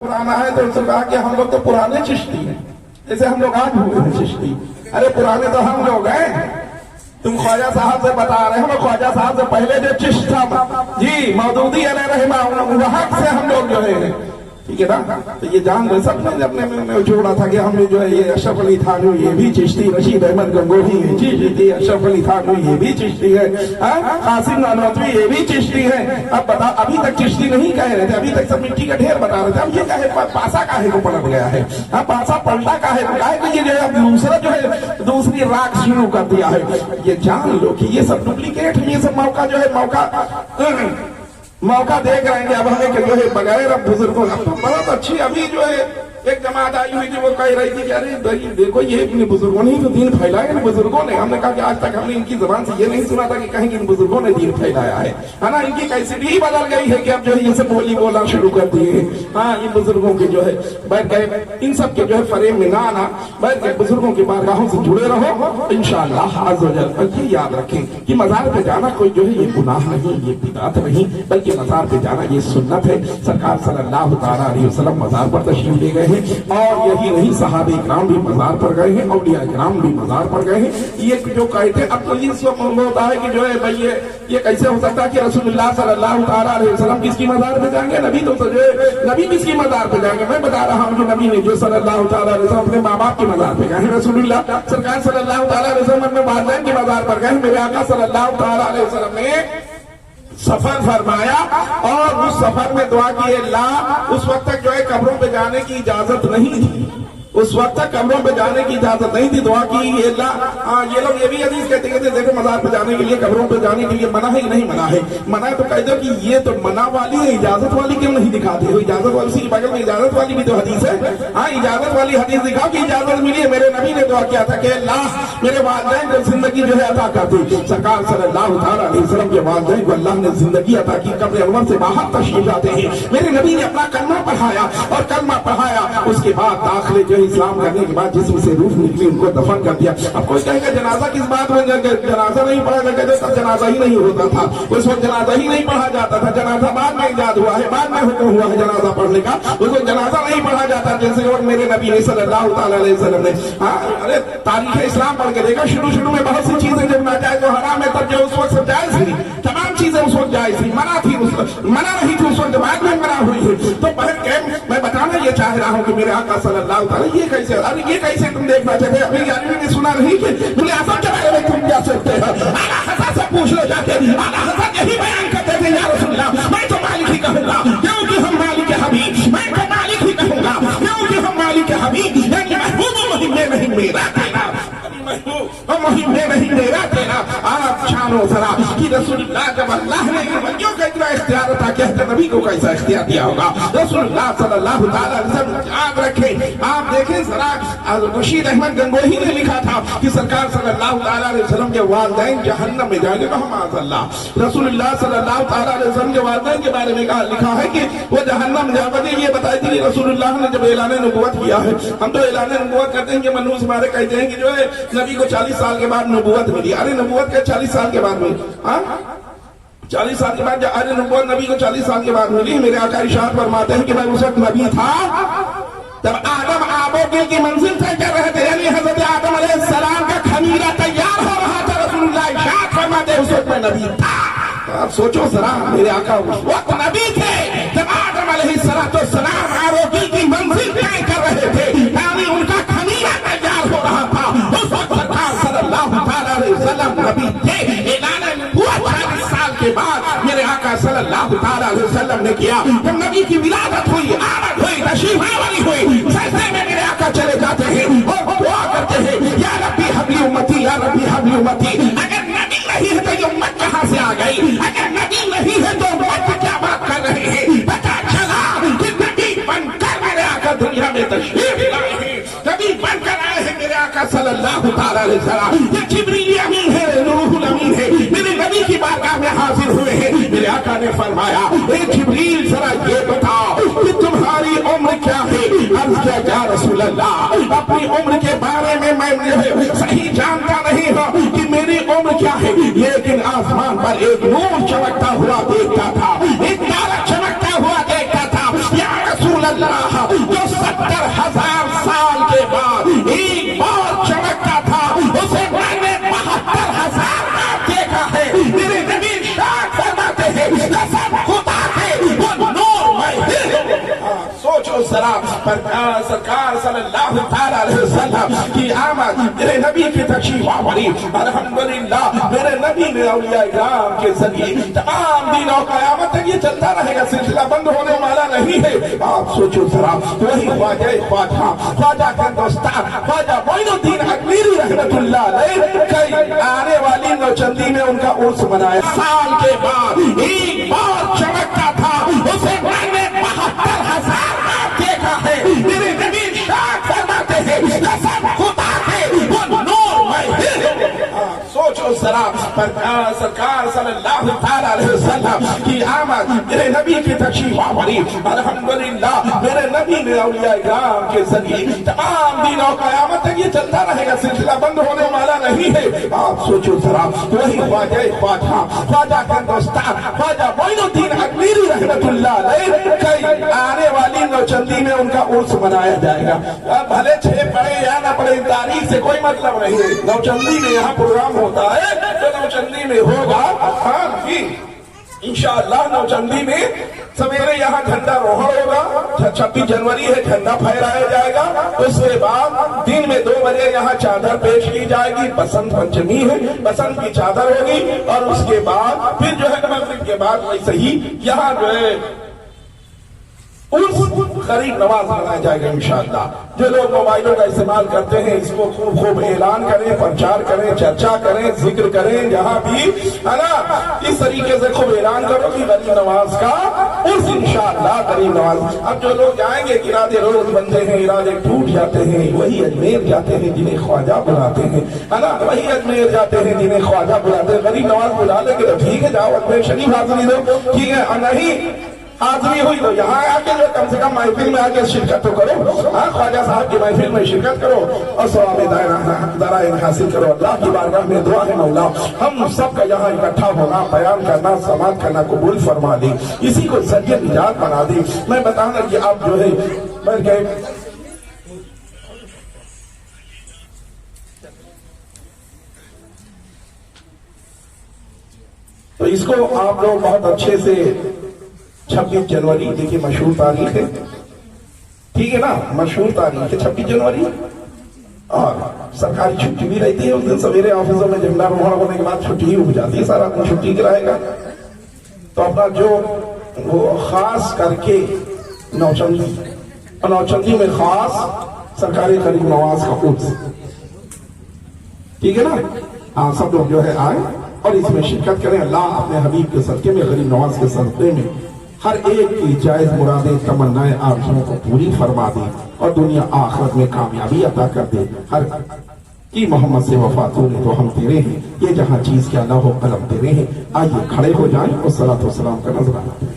पुराना है तो उसने कहा कि हम लोग तो पुराने चिश्ती हैं, जैसे हम लोग आज हुए हैं चिश्ती। अरे पुराने तो हम लोग हैं, तुम ख्वाजा साहब से बता रहे हो, ख्वाजा साहब से पहले जो चिश्त था जी मौदूदी रहमा वहां से हम लोग जो है, ठीक है ना। तो ये जान रहे सब ने अपने में जोड़ा था कि हमने जो है ये अशरफ अली थानवी ये भी चिश्ती, रशीद अहमद गंगोही ये चिश्ती, अशरफ अली थानवी ये भी चिश्ती है, कासिम नानवी ये भी चिश्ती है। अब बता, अभी तक चिश्ती नहीं कह रहे थे, अभी तक सब मिट्टी का ढेर बता रहे थे। अब ये कहे पासा काहे को पलट गया है, पासा पलटा काहे को, काहे कि ये जो है दूसरा जो है दूसरी राग शुरू कर दिया है। ये जान लो कि ये सब डुप्लीकेट है, ये सब मौका जो है मौका देख रहे हैं। अब हमें जो है बगैर अब बुजुर्गों बहुत अच्छी अभी जो है एक जमात आई हुई थी, वो कह रही थी कि अरे भाई देखो ये अपने बुजुर्गों ने ही तो दीन फैलाया है, बुजुर्गों ने। हमने कहा कि आज तक हमने इनकी जबान से ये नहीं सुना था कि कहीं इन बुजुर्गों ने दीन फैलाया है ना। इनकी कैसेट ही बदल गई है कि अब जो है ये सब बोलना शुरू कर दिए। हाँ, इन बुजुर्गों के जो है बैठ गए, इन सब के जो है फरेब में ना आना, बैठ गए बुजुर्गों की बारगाहों से जुड़े रहो इंशाअल्लाह अज़्ज़ व जल। और ये याद रखें कि मजार पे जाना कोई जो है ये गुनाह नहीं, ये बिदअत नहीं, बल्कि मजार पे जाना ये सुन्नत है। सरकार सल्लल्लाहु तआला अलैहि वसल्लम मजार पर तशरीफ ले गए हैं, और यही नहीं सहाबे इकराम भी मजार पर गए हैं, औलिया इकराम भी मजार पर गए हैं। ये जो कहते अब तो ये होता है कि जो है भाई ये कैसे हो सकता है कि रसूलुल्लाह सल्लल्लाहु तआला अलैहि वसल्लम किसकी मजार पे जाएंगे, नबी तो जो है नबी किसकी मजार पे जाएंगे। मैं बता रहा हूँ कि नबी ने जो सल्लल्लाहु तआला अलैहि वसल्लम अपने माँ बाप की मजार पे गए हैं, रसूलुल्लाह सरकार सल्लल्लाहु तआला अलैहि वसल्लम अपने वालिदैन की मजार पर गए। मेरे आका सल्लल्लाहु तआला अलैहि वसल्लम ने सफर फरमाया और उस सफर में दुआ की, अल्लाह उस वक्त तक जो है कब्रों पे जाने की इजाजत नहीं थी, उस वक्त तक कब्रों पे जाने की इजाजत नहीं थी। दुआ की अल्लाह, ये लोग ये भी हदीस कहते हैं देखो मजार पे जाने के लिए कब्रों पे जाने के लिए मना है कि नहीं मना है, मना है तो कह दो कि ये तो मना वाली है, इजाजत वाली क्यों नहीं दिखाते हो। इजाजत वाली उसी के बगल में इजाजत वाली भी तो हदीस है। हाँ, इजाजत वाली हदीस दिखाओ कि इजाजत मिली है। मेरे नबी ने दुआ किया था कि अल्लाह मेरे वालिदैन को जिंदगी जो है अता कर दी। सरकार सल्लल्लाहु तआला अलैहि वसल्लम के वालिदैन को अल्लाह ने जिंदगी अता की, कब्र अनवर से बाहर तशरीफ लाते हैं। मेरे नबी ने अपना कलमा पढ़ाया और कलमा पढ़ाया, उसके बाद दाखिले जो इस्लाम करने के बाद जिसमें से रूह निकली उनको दफन कर दिया। अब कोई कहेगा जनाजा किस बात में, जनाजा नहीं पढ़ा जाता, तब जनाजा ही नहीं होता था, उस वक्त जनाजा ही नहीं पढ़ा जाता था। जनाजा बाद में इजाद हुआ है, बाद में हुक्म हुआ है जनाजा पढ़ने का, उस वक्त जनाजा नहीं पढ़ा जाता। जैसे और मेरे नबी ने सल्लल्लाहु तआला अलैहि वसल्लम ने अरे तारीख इस्लाम पढ़ के देखा, शुरू में बहुत सी चीजें जब नाजायज और हराम है तब जो उस वक्त सब जायज थी, तमाम चीजें उस वक्त जायज थी, मना थी, मना नहीं थी उस वक्त, बाद में मना हुई है। तो मैं बताना ये चाह रहा हूँ कि मेरे आका सल्लल्लाहु तआला ये कैसे, अरे ये कैसे तुम देखना चाहते हो। अभी यानी ने सुना नहीं कि बोले आजम के बारे में तुम क्या सोचते हो, आला हसन से पूछ लो जाके, आला हसन यही बयान करते थे या रसूलल्लाह मैं तो मालिक ही कहूंगा क्योंकि हम मालिक हबीब, मैं तो मालिक ही कहूंगा क्योंकि हम मालिक हबीब, यानी महबूब मुहिम में नहीं मेरा तेरा, महबूब मुहिम में नहीं मेरा तेरा। आप छानो जरा कि रसूलुल्लाह जब अल्लाह ने वलियों का इतना इख्तियार था, कहते नबी को कैसा इख्तियार दिया होगा। रसूलुल्लाह सल्लल्लाहु तआला अलैहि वसल्लम याद रखें, आप देखें जरा, रशीद अहमद गंगोही ने लिखा था कि सरकार सल्लल्लाहु तआला अलैहि वसल्लम के वालिदैन जहन्नम में जाएंगे, माअज़ल्लाह। रसूलुल्लाह सल्लल्लाहु तआला अलैहि वसल्लम के वालिदैन के बारे में लिखा है कि वो जहन्नम में जाएंगे। ये बताई थी रसूलुल्लाह ने जब ऐलान नबुव्वत किया है। हम तो ऐलान नबुव्वत करते हैं कि मनूस हमारे कहते हैं कि जो है नबी को 40 साल के बाद नबुव्वत मिली। अरे नबुव्वत के 40 साल के बाद मिली, 40 साल के बाद, अरे नबुव्वत नबी को 40 साल के बाद मिली। मेरे आका इरशाद फरमाते हैं कि भाई उस वक्त नबी था तब आदम आबोगिल की मंजिल तय कर रहे थे, यानी हजरत आदम अलैहिस्सलाम का खमीरा तैयार हो रहा था। रसूलुल्लाह इरशाद फरमाते हैं उस वक्त मैं नबी था। आप सोचो जरा, मेरे आका उस वक्त नबी थे जब आदम अलैहिस्सलाम आबोगिल की मंजिल तय कर रहे थे, यानी उनका खमीरा तैयार हो रहा था। उस वक्त सरकार सल्लल्लाहु तआला अलैहि वसल्लम नबी थे। ऐलान नबुव्वत 40 साल के बाद मेरे आका सल्लल्लाहु तआला अलैहि वसल्लम ने किया। जब नबी की विलादत हुई, आमद हुई, तशरीफ आवर हुई, सजदे में मेरे आका चले जाते हैं और दुआ करते हैं, या रब्बी हबली उम्मती, या रब्बी हबली उम्मती। अगर नबी नहीं है तो ये उम्मत कहां से आ गई, अगर नबी नहीं है तो उम्मत क्या बात कर रहे हैं। पता चला कि नबी बनकर मेरे आका दुनिया में तशरीफ लाए हैं, नबी बनकर आए हैं मेरे आका सल्लल्लाहु तआला अलैहि वसल्लम। ये जिब्रील अमीन है, रूहुल अमीन है, मेरे नबी की बारगाह में हाजिर हुए हैं। मेरे आका ने फरमाया, ए जिब्रील जरा ये बताओ कि तुम्हारी उम्र क्या है। अर्ज़ किया या रसूल अल्लाह, अपनी उम्र के बारे में मैं सही जानता नहीं हूँ कि मेरी उम्र क्या है, लेकिन आसमान पर एक नूर चमकता हुआ देखता था, एक तारा चमकता हुआ देखता था। या रसूल अल्लाह تھا جو 70,000 سال کے بعد ایک بار چمکتا تھا، اسے میں نے 72,000 بار دیکھا ہے۔ میرے نبی ارشاد فرماتے ہیں قسم خدا کے وہ نور میں سوچو ذرا، سرکار صلی اللہ تعالیٰ علیہ وسلم کی آمد، میرے نبی کی تشریف آوری، الحمدللہ میرے نبی نے اولیاء کرام کے ذریعے تمام دین و قیامت تک یہ چلتا رہے گا، سلسلہ بند ہونے والا نہیں ہے۔ آپ سوچو ذرا، وہی خواجہ خواجہ خواجہ کا دوستان خواجہ معین الدین اجمیری رحمت اللہ علیہ کئی آنے والی نوچندی میں ان کا عرس منایا، سال کے بعد ایک بار چمکتا تھا، اسے میں نے 72,000 بار دیکھا ہے۔ میرے نبی ارشاد فرماتے ہیں قسم خدا کے وہ نور میں سوچو ذرا، سرکار صلی اللہ تعالیٰ علیہ وسلم کی آمد، میرے نبی کی تشریف آوری، الحمدللہ میرے نبی نے اولیاء کرام کے ذریعے تمام دین و قیامت تک یہ چلتا رہے گا، سلسلہ بند ہونے والا نہیں ہے۔ آپ سوچو ذرا، وہی خواجہ خواجہ خواجہ کا دوستان خواجہ معین الدین اجمیری رحمت اللہ علیہ کئی آنے والی نوچندی میں ان کا عرس منایا جائے گا۔ اب بھلے 6 پڑھے یا نہ پڑھے، تاریخ سے کوئی مطلب نہیں ہے، نوچندی میں یہاں پروگرام ہوتا ہے تو نوچندی میں ہوگا۔ ہاں جی انشاءاللہ نوچندی میں سویرے یہاں جھنڈا روہڑ ہوگا، 26 جنوری ہے، جھنڈا پھہرایا جائے گا، اس کے بعد دن میں 2 بجے یہاں چادر پیش کی جائے گی، بسنت پنچمی ہے، بسنت کی چادر ہوگی، اور اس کے بعد پھر جو ہے مغرب کے بعد ویسے ہی یہاں جو ہے غریب نواز بنایا جائے گا انشاءاللہ۔ جو لوگ موبائلوں کا استعمال کرتے ہیں اس کو خوب خوب اعلان کریں، پرچار کریں، چرچا کریں، ذکر کریں، جہاں بھی ہے نا اس طریقے سے خوب اعلان کرو کہ غریب نواز کا عرس انشاءاللہ غریب نواز۔ اب جو لوگ جائیں گے کہ ارادے روز بنتے ہیں، ارادے ٹوٹ جاتے ہیں، وہی اجمیر جاتے ہیں جنہیں خواجہ بلاتے ہیں، ہے نا، وہی اجمیر جاتے ہیں جنہیں خواجہ بلاتے ہیں۔ غریب نواز بلا لیں گے تو ٹھیک ہے، جاؤ اجمیر شریف حاضری دو، ٹھیک ہے، اور نہیں حاضری ہوئی تو یہاں آ کے جو کم سے کم محفل میں آ کے شرکت تو کرو، ہاں خواجہ صاحب کی محفل میں شرکت کرو اور ثواب دارائن حاصل کرو۔ اللہ کی بارگاہ میں دعا ہے مولا ہم سب کا یہاں اکٹھا ہونا، بیان کرنا، سماعت کرنا قبول فرما دے، اسی کو ذریعہ نجات بنا دے۔ میں بتانا کہ آپ جو ہے میں کہ تو اس کو آپ لوگ بہت اچھے سے 26 جنوری دیکھیے مشہور تاریخ ہے، ٹھیک ہے نا، مشہور تاریخ ہے 26 جنوری، اور سرکاری چھٹی بھی رہتی ہے اس دن سویرے، آفسوں میں جھنڈا روہڑ ہونے کے بعد چھٹی ہی ہو جاتی ہے، سارا دن چھٹی کے رہے گا۔ تو اپنا جو وہ خاص کر کے نوچندی میں خاص سرکاری غریب نواز کا عرس، ٹھیک ہے نا، ہاں سب لوگ جو ہے آئیں اور اس میں شرکت کریں۔ اللہ اپنے حبیب کے صدقے میں، غریب نواز کے صدقے میں ہر ایک کی جائز مرادیں، تمنائیں، آرزوؤں کو پوری فرما دے اور دنیا آخرت میں کامیابی عطا کر دے۔ ہر کی محمد سے وفا توڑے تو ہم تیرے ہیں، یہ جہاں چیز کیا نہ ہو قلم تیرے ہیں۔ آئیے کھڑے ہو جائیں اور صلاۃ و سلام کا نذرانہ